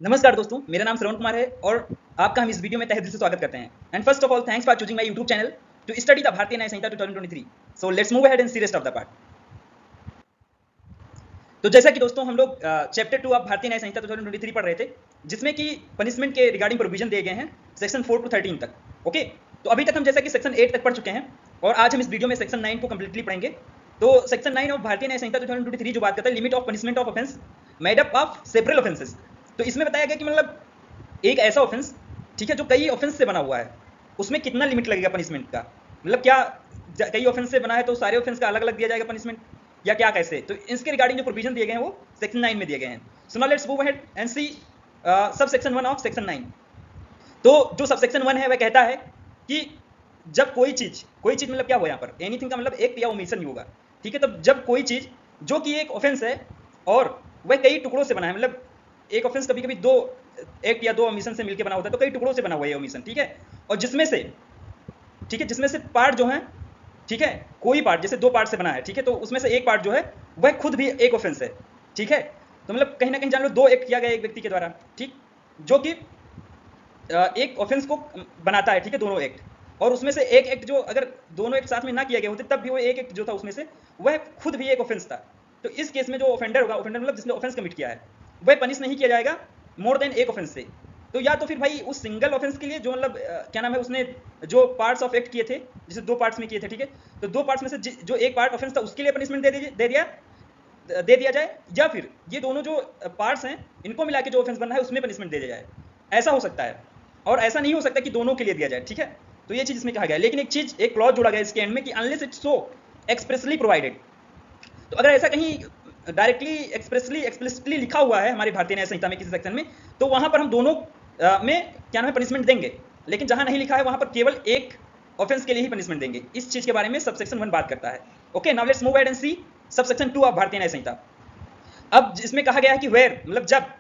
नमस्कार दोस्तों, मेरा नाम श्रवण कुमार है और आपका हम इस वीडियो में तहे दिल से स्वागत करते हैं। And first of all thanks for choosing my YouTube channel to study the Bharatiya Nyaya Sanhita 2023। So let's move ahead and see rest of the part. तो जैसा कि दोस्तों हम लोग चैप्टर 2 ऑफ भारतीय न्याय संहिता 2023 पढ़ रहे थे, जिसमें कि पनिशमेंट के रिगार्डिंग प्रोविजन दिए गए हैं सेक्शन 4 to 13 तक। ओके, तो अभी तक हम जैसा कि सेक्शन 8 तक पढ़ चुके हैं और आज हम इस वीडियो में सेक्शन 9 को कंप्लीटली पढ़ेंगे। तो सेक्शन 9 ऑफ भारतीय न्याय संहिता 2023 जो बात करता है limit of punishment of offence made up of several offences. तो इसमें बताया गया कि मतलब एक ऐसा ऑफेंस, ठीक है, जो कई ऑफेंस से बना हुआ है, उसमें कितना लिमिट लगेगा पनिशमेंट का। मतलब क्या कई ऑफेंस से बना है तो सारे ऑफेंस का अलग अलग दिया जाएगा पनिशमेंट, या क्या कैसे। तो इसके रिगार्डिंग जो प्रोविजन दिए गए हैं वो सेक्शन 9 में दिए गए हैं। So now let's move ahead and see subsection 1 of section 9। तो जो सब सेक्शन 1 है वह कहता है कि जब कोई चीज मतलब क्या हो यहाँ पर, एनीथिंग का मतलब एक या ओमिशन ही होगा, ठीक है। तो जब कोई चीज जो कि एक ऑफेंस है और वह कई टुकड़ों से बना है, मतलब एक ऑफेंस कभी कभी दो एक्ट या दो ओमिशन से मिलकर बना होता है, तो कई टुकड़ों से बना हुआ है ओमिशन, ठीक है। और जिसमें से, ठीक है, जिसमें से पार्ट जो है, ठीक है, कोई पार्ट जैसे दो पार्ट से बना है, ठीक है, तो उसमें से एक पार्ट जो है वह खुद भी एक ऑफेंस है, ठीक है। तो मतलब कहीं ना कहीं जान लो दो एक्ट किया गया एक व्यक्ति के द्वारा, ठीक, जो कि एक ऑफेंस को बनाता है, ठीक है, दोनों एक्ट। और उसमें से एक एक्ट जो अगर दोनों एक्ट साथ में ना किया गया होते तब भी वो एक एक्ट जो था उसमें से वह खुद भी एक ऑफेंस था। तो इस केस में जो ऑफेंडर होगा, ऑफेंडर मतलब जिसने ऑफेंस कमिट किया है, वह पनिश नहीं किया जाएगा मोर देन एक ऑफेंस से। तो या तो फिर भाई उस सिंगल ऑफेंस के लिए जो मतलब क्या नाम है, उसने जो पार्ट्स ऑफ एक्ट किए थे, जैसे दो पार्ट्स में किए थे, ठीक है, तो दो पार्ट्स में से जो एक पार्ट ऑफेंस था उसके लिए पनिशमेंट दे दिया जाए, या फिर ये दोनों जो पार्ट्स हैं इनको मिला के जो ऑफेंस बनना है उसमें पनिशमेंट दे दिया जाए। ऐसा हो सकता है, और ऐसा नहीं हो सकता कि दोनों के लिए दिया जाए, ठीक है। तो ये चीज इसमें कहा गया है, लेकिन एक चीज, एक क्लॉज जोड़ा गया इसके एंड में कि unless it's so expressly provided. तो अगर ऐसा कहीं डायरेक्टली एक्सप्लिसिटली लिखा हुआ है हमारी भारतीय न्याय संहिता में किसी सेक्शन में, तो वहां पर हम दोनों में क्या नाम है पनिशमेंट देंगे। लेकिन जहां नहीं लिखा है वहां पर केवल एक ऑफेंस के लिए ही पनिशमेंट देंगे। इस चीज के बारे में सबसेक्शन 1 बात करता है। Okay, now let's move ahead and see subsection 2 of Bharatiya Nyaya संहिता। अब इसमें कहा गया है कि वेयर मतलब जब,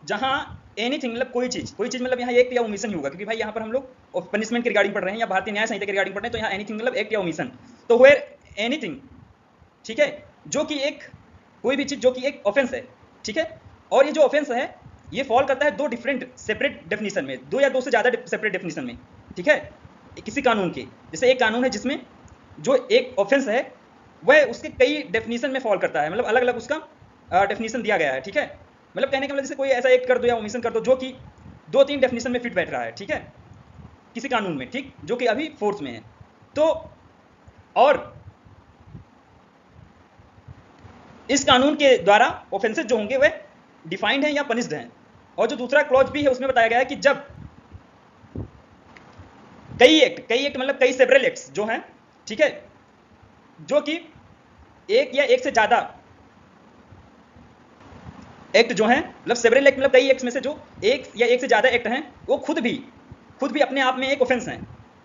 जहां एनीथिंग मतलब कोई चीज मतलब यहाँ एक या ओमिशन ही होगा, क्योंकि भाई यहाँ पर हम लोग पनिशमेंट के रिगार्डिंग पढ़ रहे हैं या भारतीय न्याय संहिता के रिगार्डिंग पढ़ रहे हैं, तो यहाँ एनीथिंग मतलब एक या ओमिशन। तो वेयर एनीथिंग, ठीक है, जो कि एक कोई भी चीज जो कि एक ऑफेंस है, ठीक है, और ये जो ऑफेंस है ये फॉल करता है दो डिफरेंट सेपरेट डेफिनेशन में, दो या दो से ज्यादा सेपरेट डेफिनेशन में, ठीक है, किसी कानून के। जैसे एक कानून है जिसमें जो एक ऑफेंस है वह उसके कई डेफिनेशन में फॉल करता है, मतलब अलग अलग उसका डेफिनेशन दिया गया है, ठीक है। मतलब कहने का मतलब जैसे कोई ऐसा एक कर दो या ओमिशन कर दो जो कि दो तीन डेफिनेशन में फिट बैठ रहा है, ठीक है, किसी कानून में, ठीक, जो कि अभी फोर्स में है। तो और इस कानून के द्वारा ऑफेंसेस जो होंगे वह डिफाइंड हैं या पनिश्ड हैं। और जो दूसरा क्लॉज भी है उसमें बताया गया है कि जब कई एक्ट मतलब कई सेवरल एक्ट्स जो हैं, ठीक है, जो कि एक या एक से ज्यादा एक्ट जो हैं, मतलब सेवरल एक्ट मतलब कई एक्ट में से जो एक या एक से ज्यादा एक्ट हैं वो खुद भी अपने आप में एक ऑफेंस हैं।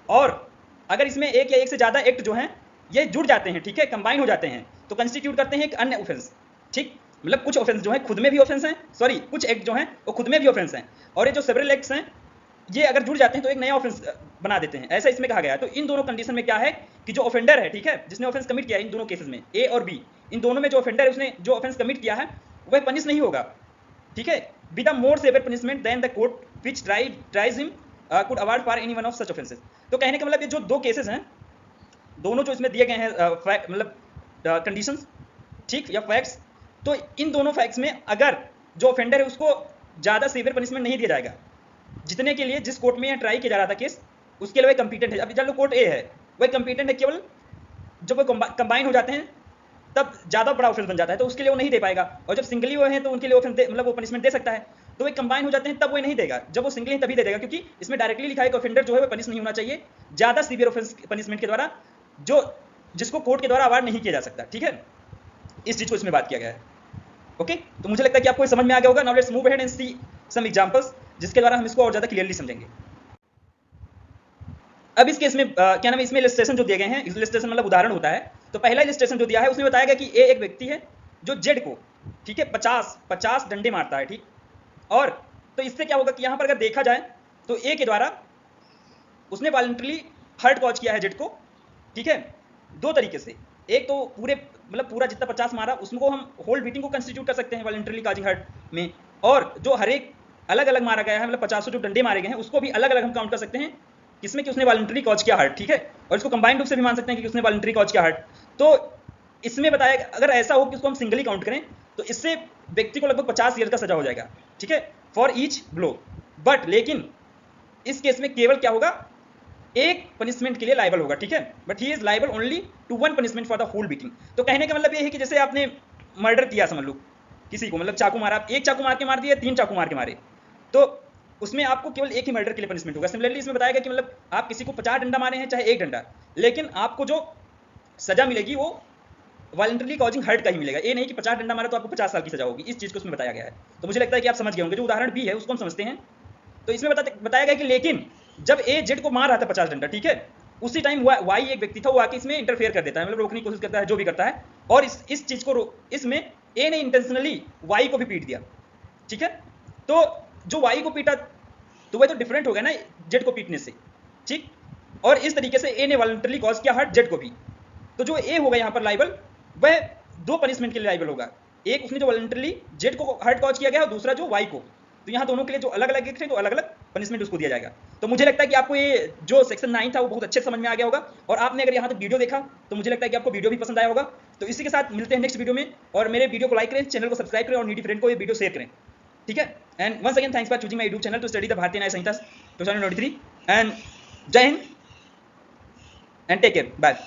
और अगर इसमें एक या एक से ज्यादा एक्ट जो हैं ये जुड़ जाते हैं, ठीक है, कंबाइन हो जाते हैं, तो कंस्टिट्यूट करते हैं एक अन्य ऑफेंस, ठीक। मतलब कुछ ऑफेंस जो है खुद में भी ऑफेंस हैं, सॉरी कुछ एक्ट जो हैं वो खुद में भी ऑफेंस हैं, और ये जो सेवरल एक्ट्स हैं ये अगर जुड़ जाते हैं तो एक नया ऑफेंस बना देते हैं, ऐसा इसमें कहा गया है। तो इन दोनों कंडीशन में क्या है कि जो ऑफेंडर है, ठीक है, जिसने ऑफेंस कमिट किया है, इन दोनों केसेस में ए और बी, इन दोनों में जो ऑफेंडर है उसने जो ऑफेंस कमिट किया है वह पनिश नहीं होगा, ठीक है, with a more severe punishment than the court which tries him could award for any one of such offences. तो कहने का मतलब ये जो दो केसेस हैं, दोनों जो इसमें दिए गए हैं मतलब कंडीशंस, ठीक, या फैक्ट्स, तो इन दोनों फैक्ट्स में अगर जो ऑफेंडर है उसको ज्यादा सीवियर पनिशमेंट नहीं दिया जाएगा जितने के लिए जिस कोर्ट में यह ट्राई किया जा रहा था केस, उसके लिए वह कंपीटेंट है। अब चलो कोर्ट ए है, वह कंपीटेंट है, केवल जब वो कंबाइन हो जाते हैं तब ज्यादा बड़ा ऑफेंस बन जाता है तो उसके लिए वो नहीं दे पाएगा, और जब सिंगली वो है तो उनके लिए ऑफेंस मतलब वो पनिशमेंट दे सकता है। तो वे कंबाइन हो जाते हैं तब वो नहीं देगा, जब वो सिंगली है तभी दे देगा, क्योंकि इसमें डायरेक्टली लिखा है कि ऑफेंडर जो है वो पनिश नहीं होना चाहिए ज्यादा सीवियर ऑफेंस पनिशमेंट के द्वारा जो जिसको कोर्ट के द्वारा अवार्ड नहीं किया जा सकता, ठीक है। इस चीज को इसमें बात किया गया है। ओके, तो मुझे लगता है कि आपको समझ में आ गया होगा। Now let's move ahead and see some examples जिसके द्वारा हम इसको और ज्यादा क्लियरली समझेंगे। अब इस केस में क्या नाम है, इसमें इलस्ट्रेशन जो दिए गए हैं, इलस्ट्रेशन मतलब उदाहरण होता है। तो पहला इलस्ट्रेशन जो दिया है उसमें बताया गया कि ए एक व्यक्ति है जो जेड को, ठीक है, 50 डंडे मारता है, ठीक। और तो इससे क्या होगा कि यहां पर अगर देखा जाए तो ए के द्वारा उसने वॉलंटरली हर्ट कॉज किया है जेड को, ठीक है, दो तरीके से। एक तो पूरा जितना 50 मारा उसको हम होल बीटिंग को कंस्टिट्यूट कर सकते हैं वॉलंटरली काजिंग हर्ट में, और जो हर एक अलग अलग मारा गया है, मतलब 50 जो डंडे मारे गए हैं उसको भी अलग अलग हम काउंट कर सकते हैं किसमें कि उसने वॉलंटरी कॉज किया हर्ट, ठीक है, और इसको कंबाइंड रूप से भी मान सकते हैं कि उसने वॉलंटरी कॉज किया हर्ट। तो इसमें बताया अगर ऐसा हो कि उसको हम सिंगली काउंट करें तो इससे व्यक्ति को लगभग 50 ईयर का सजा हो जाएगा, ठीक है, फॉर ईच ब्लो। बट लेकिन इस केस में केवल क्या होगा, एक पनिशमेंट के लिए लाइबल होगा, ठीक है, but he is liable only to one punishment for the whole beating. तो कहने का मतलब ये है कि जैसे आपने मर्डर किया, समझ लो किसी को, मतलब चाकू मारा, एक चाकू मार के मार दिया, 3 चाकू मार के मारे, तो उसमें आपको केवल एक ही मर्डर के लिए पनिशमेंट होगा। सिमिलरली इसमें बताया गया कि मतलब आप किसी को 50 डंडा मारे हैं चाहे एक डंडा, लेकिन आपको जो सजा मिलेगी वो वॉलंटरी कॉजिंग हर्ट का ही मिलेगा, ये नहीं कि 50 डंडा मारा तो आपको 50 साल की सजा होगी। इस चीज को उसमें बताया गया है। तो मुझे लगता है कि आप समझ गए होंगे, जो उदाहरण भी है उसको हम समझते हैं। तो इसमें बताया गया कि लेकिन जब ए जेड को मार रहा था 50 डंडा, ठीक है, उसी टाइम वाई एक व्यक्ति था, वो आके इसमें इंटरफेयर कर देता है, मतलब रोकने की कोशिश करता है, जो भी करता है, और इस चीज को इसमें ए ने इंटेंशनली वाई को भी पीट दिया, ठीक है। तो जो वाई को पीटा तो वह तो डिफरेंट हो गया ना जेड को पीटने से, ठीक, और इस तरीके से ए ने वॉलंटरली कॉज किया हर्ट जेड को भी। तो जो ए होगा यहाँ पर लाइबल, वह दो पनिशमेंट के लिए लाइबल होगा, एक उसने जो वॉलंटरली जेड को हर्ट कॉज किया गया और दूसरा जो वाई को। तो यहाँ दोनों के लिए जो अलग अलग थे तो अलग अलग पनिशमेंट उसको दिया जाएगा। तो मुझे लगता है कि आपको ये जो सेक्शन 9 था वो बहुत अच्छे से समझ में आ गया होगा, और आपने अगर यहाँ तक वीडियो देखा तो मुझे लगता है कि आपको वीडियो भी पसंद आया होगा। तो इसी के साथ मिलते हैं नेक्स्ट वीडियो में, और मेरे वीडियो को लाइक करें, चैनल को सब्सक्राइब करें और नीडी फ्रेंड को ये वीडियो शेयर करें, ठीक है। And once again thanks for choosing my YouTube channel to study the Bharatiya Nyaya Sanhita 2023 and जय हिंद एंड टेक केयर, बाय।